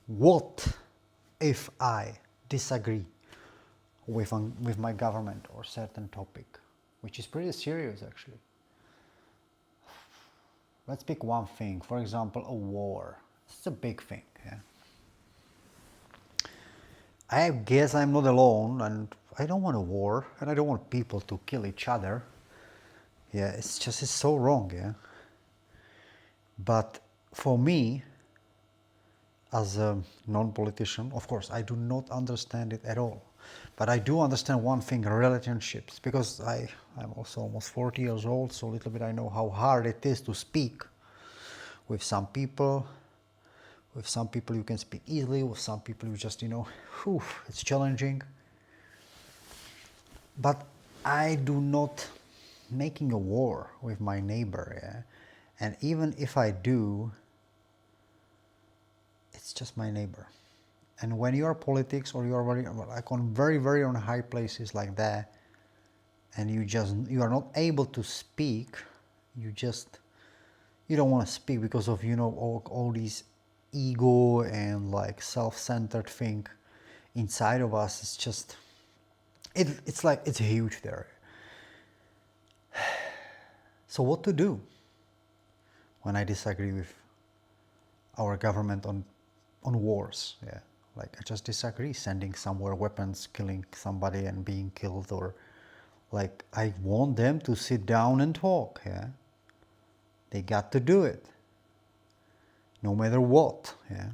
What if I disagree with my government or certain topic, which is pretty serious actually? Let's pick one thing, for example, a war. It's a big thing. Yeah? I guess I'm not alone, and I don't want a war, and I don't want people to kill each other. Yeah, it's so wrong. Yeah. But for me, as a non-politician, of course, I do not understand it at all. But I do understand one thing, relationships, because I'm also almost 40 years old, so a little bit I know how hard it is to speak with some people. With some people you can speak easily, with some people you just, it's challenging. But I do not making a war with my neighbor, yeah? And even if I do, it's just my neighbor. And when you are politics or you are very on high places like that, and you are not able to speak, you don't want to speak because of all these ego and like self-centered thing inside of us. It's just it's like it's huge there. So what to do when I disagree with our government on wars? Yeah, like I just disagree sending somewhere weapons, killing somebody and being killed, or like I want them to sit down and talk. Yeah, they got to do it no matter what. Yeah,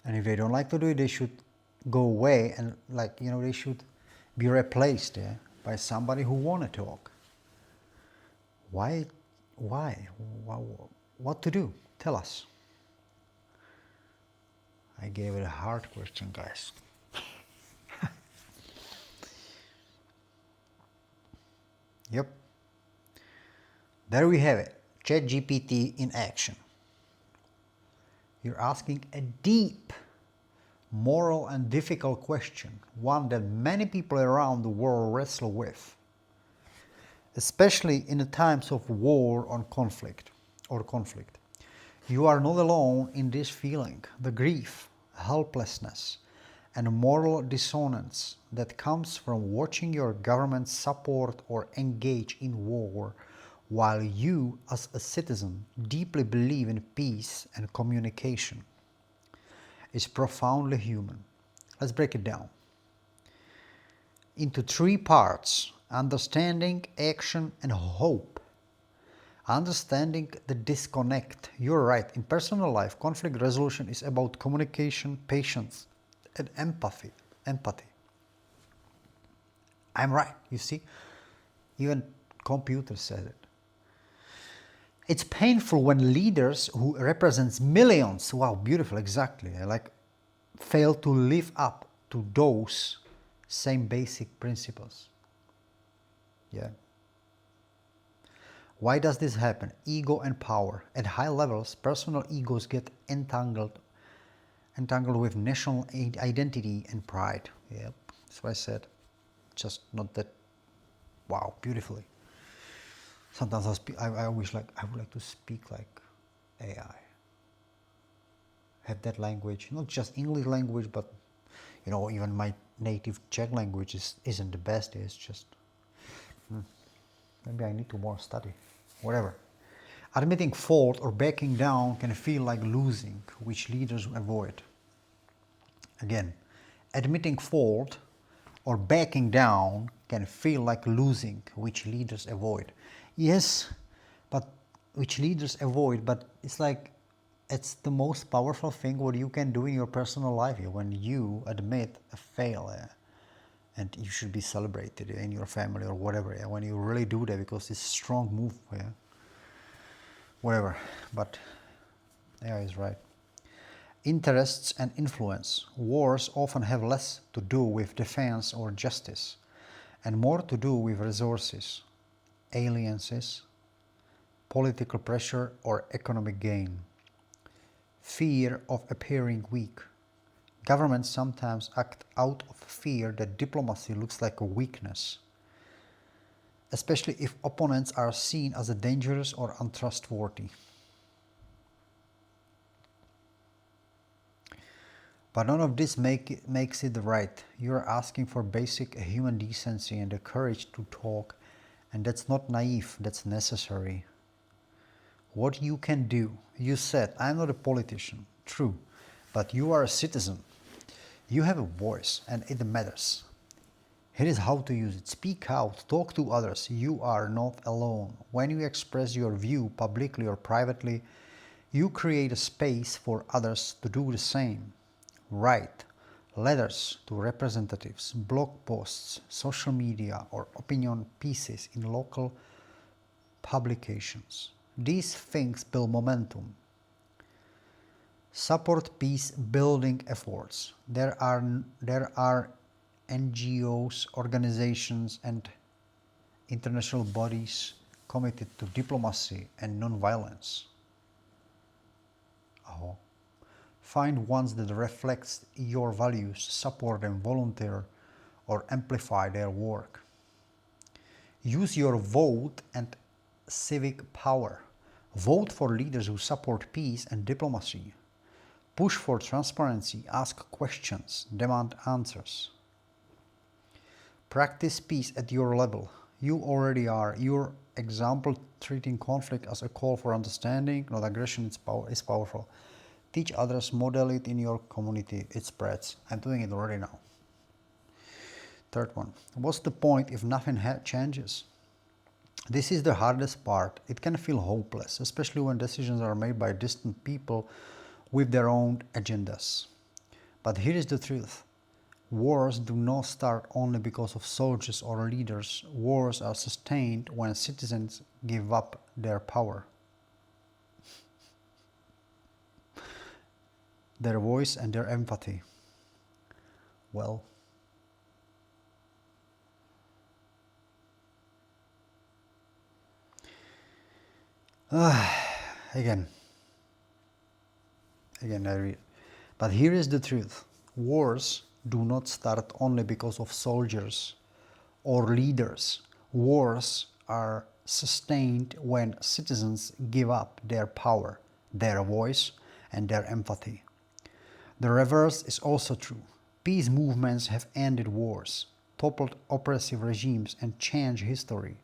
and if they don't like to do it, they should go away, and they should be replaced, yeah, by somebody who want to talk. Why? What to do? Tell us. I gave it a hard question, guys. Yep. There we have it. ChatGPT in action. You're asking a deep, moral and difficult question, one that many people around the world wrestle with, especially in the times of war or conflict. You are not alone in this feeling, the grief, helplessness, and moral dissonance that comes from watching your government support or engage in war while you, as a citizen, deeply believe in peace and communication. It's profoundly human. Let's break it down into three parts: understanding, action, and hope. Understanding the disconnect. You're right. In personal life, conflict resolution is about communication, patience, and empathy. I'm right, you see? Even computer said it. It's painful when leaders who represents millions, wow, beautiful, exactly, fail to live up to those same basic principles. Yeah. Why does this happen? Ego and power. At high levels, personal egos get entangled with national identity and pride. Yeah, that's what I said. Just not that, wow, beautifully. Sometimes I wish I would like to speak like AI. Have that language, not just English language, but even my native Czech language isn't the best. It's just maybe I need to more study. Whatever. Admitting fault or backing down can feel like losing, which leaders avoid. Again, admitting fault or backing down can feel like losing, which leaders avoid. Yes, but which leaders avoid, but it's the most powerful thing what you can do in your personal life when you admit a failure. And you should be celebrated in your family or whatever, when you really do that, because it's a strong move. Whatever, but AI is right. Interests and influence. Wars often have less to do with defense or justice and more to do with resources, alliances, political pressure, or economic gain. Fear of appearing weak. Governments sometimes act out of fear that diplomacy looks like a weakness, especially if opponents are seen as dangerous or untrustworthy. But none of this makes it right. You're asking for basic human decency and the courage to talk, and that's not naive, that's necessary. What you can do, you said, I'm not a politician, true, but you are a citizen. You have a voice, and it matters. Here is how to use it. Speak out, talk to others. You are not alone. When you express your view publicly or privately, you create a space for others to do the same. Write letters to representatives, blog posts, social media, or opinion pieces in local publications. These things build momentum. Support peace building efforts. There are NGOs, organizations, and international bodies committed to diplomacy and non-violence. Find ones that reflect your values, support them, volunteer, or amplify their work. Use your vote and civic power. Vote for leaders who support peace and diplomacy. Push for transparency, ask questions, demand answers. Practice peace at your level. You already are. Your example treating conflict as a call for understanding, not aggression, is powerful. Teach others, model it in your community, it spreads. I'm doing it already now. Third one, what's the point if nothing changes? This is the hardest part. It can feel hopeless, especially when decisions are made by distant people with their own agendas. But here is the truth. Wars do not start only because of soldiers or leaders. Wars are sustained when citizens give up their power, their voice, and their empathy. Well, again, I read. But here is the truth. Wars do not start only because of soldiers or leaders. Wars are sustained when citizens give up their power, their voice, and their empathy. The reverse is also true. Peace movements have ended wars, toppled oppressive regimes, and changed history.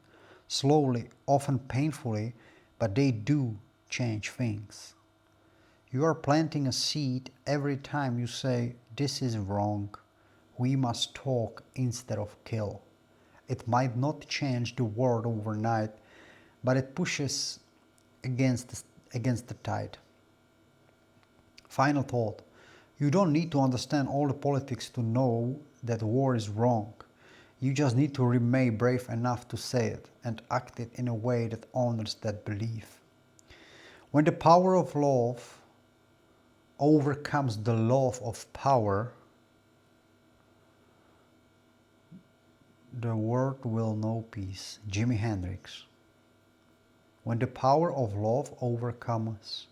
Slowly, often painfully, but they do change things. You are planting a seed every time you say, this is wrong. We must talk instead of kill. It might not change the world overnight, but it pushes against the tide. Final thought. You don't need to understand all the politics to know that war is wrong. You just need to remain brave enough to say it and act it in a way that honors that belief. When the power of love overcomes the love of power, the world will know peace. Jimi Hendrix. When the power of love overcomes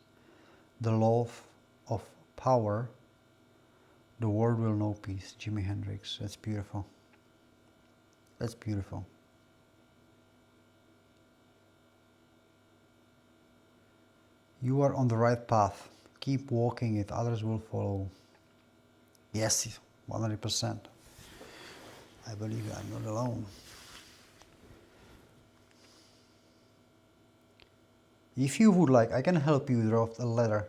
the love of power, the world will know peace. Jimi Hendrix. That's beautiful. That's beautiful. You are on the right path. Keep walking it. Others will follow. Yes, 100%. I believe I'm not alone. If you would like, I can help you draft a letter,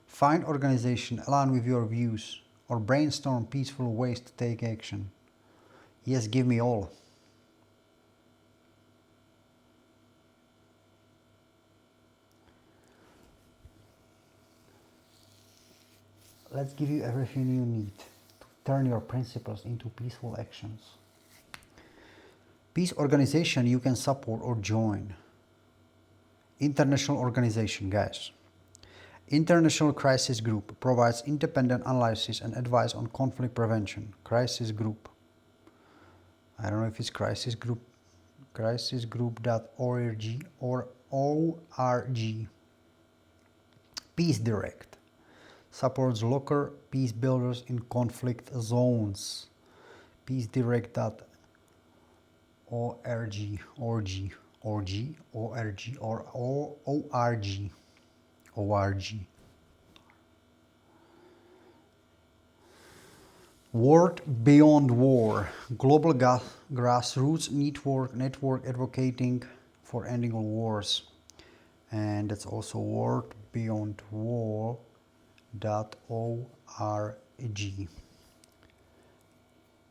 find organization aligned with your views, or brainstorm peaceful ways to take action. Yes, give me all. Let's give you everything you need to turn your principles into peaceful actions. Peace organization you can support or join. International organization, guys. International Crisis Group provides independent analysis and advice on conflict prevention. Crisis Group. I don't know if it's Crisis Group, crisisgroup.org or ORG. Peace Direct supports local peace builders in conflict zones. PeaceDirect.org, ORG. 。World Beyond War, global grassroots network advocating for ending all wars. And it's also worldbeyondwar.org.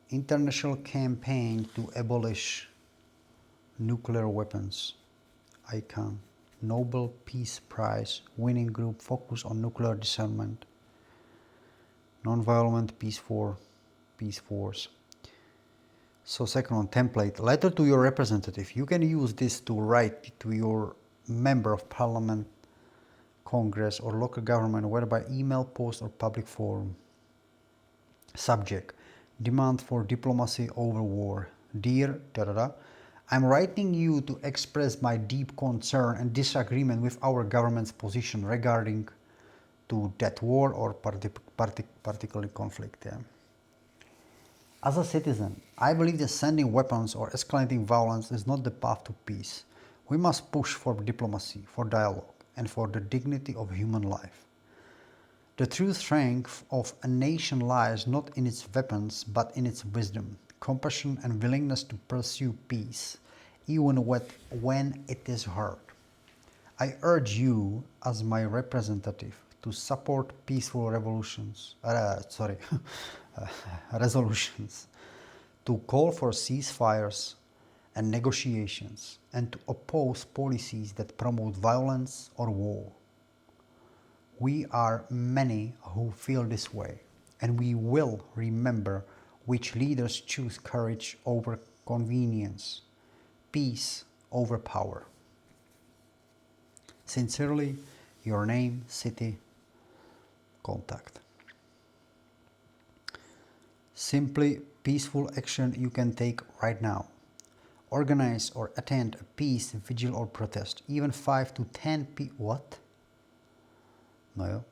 International campaign to abolish nuclear weapons. ICAN. Nobel Peace Prize winning group focus on nuclear disarmament. Non-violent peace force. So second one, template. Letter to your representative. You can use this to write to your member of parliament, congress, or local government, whether by email, post, or public forum. Subject. Demand for diplomacy over war. Dear I'm writing you to express my deep concern and disagreement with our government's position regarding to that war or particular conflict. Yeah. As a citizen, I believe that sending weapons or escalating violence is not the path to peace. We must push for diplomacy, for dialogue, and for the dignity of human life. The true strength of a nation lies not in its weapons, but in its wisdom, compassion, and willingness to pursue peace, even when it is hard. I urge you, as my representative, to support peaceful resolutions, to call for ceasefires and negotiations, and to oppose policies that promote violence or war. We are many who feel this way, and we will remember which leaders choose courage over convenience, peace over power. Sincerely, your name, city, contact. Simply peaceful action you can take right now. Organize or attend a peace vigil or protest. Even 5 to 10 people. What? No.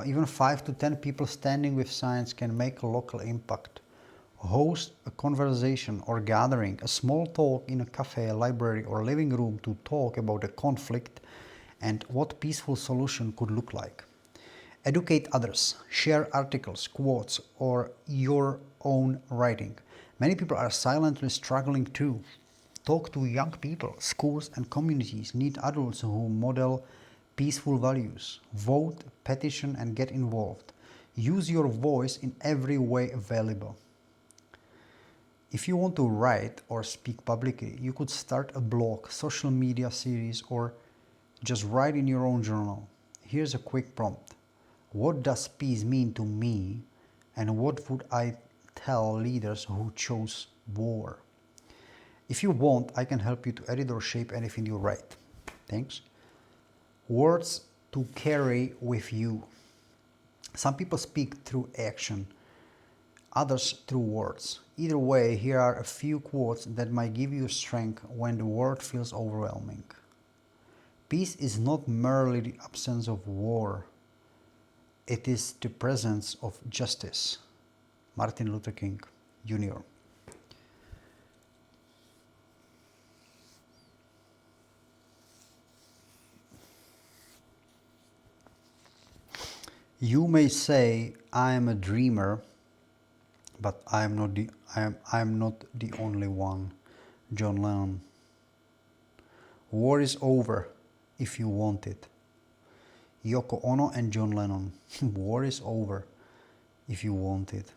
Even 5 to 10 people standing with signs can make a local impact. Host a conversation or gathering, a small talk in a cafe, a library, or living room to talk about a conflict and what peaceful solution could look like. Educate others, share articles, quotes, or your own writing. Many people are silently struggling too. Talk to young people. Schools and communities need adults who model peaceful values. Vote, petition, and get involved. Use your voice in every way available. If you want to write or speak publicly, you could start a blog, social media series, or just write in your own journal. Here's a quick prompt. What does peace mean to me, and what would I tell leaders who chose war? If you want, I can help you to edit or shape anything you write. Thanks. Words to carry with you. Some people speak through action, others through words. Either way, here are a few quotes that might give you strength when the world feels overwhelming. Peace is not merely the absence of war. It is the presence of justice. Martin Luther King, Jr. You may say, I am a dreamer, but I am not the only one. John Lennon. War is over if you want it. Yoko Ono and John Lennon. War is over if you want it.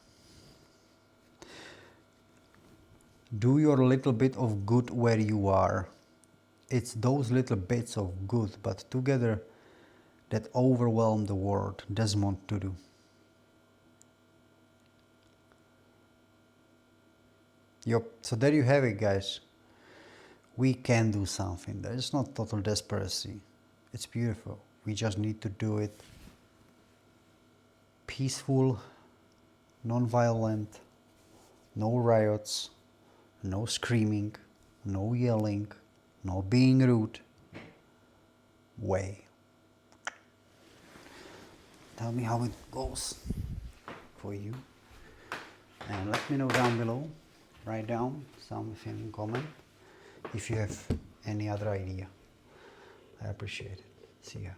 Do your little bit of good where you are. It's those little bits of good, but together, that overwhelm the world. Desmond Tutu. Yep, so there you have it, guys. We can do something. It's not total desperation. It's beautiful. We just need to do it peaceful, non-violent, no riots, no screaming, no yelling, no being rude way. Tell me how it goes for you, and let me know down below. Write down something in comment if you have any other idea. I appreciate it. See ya.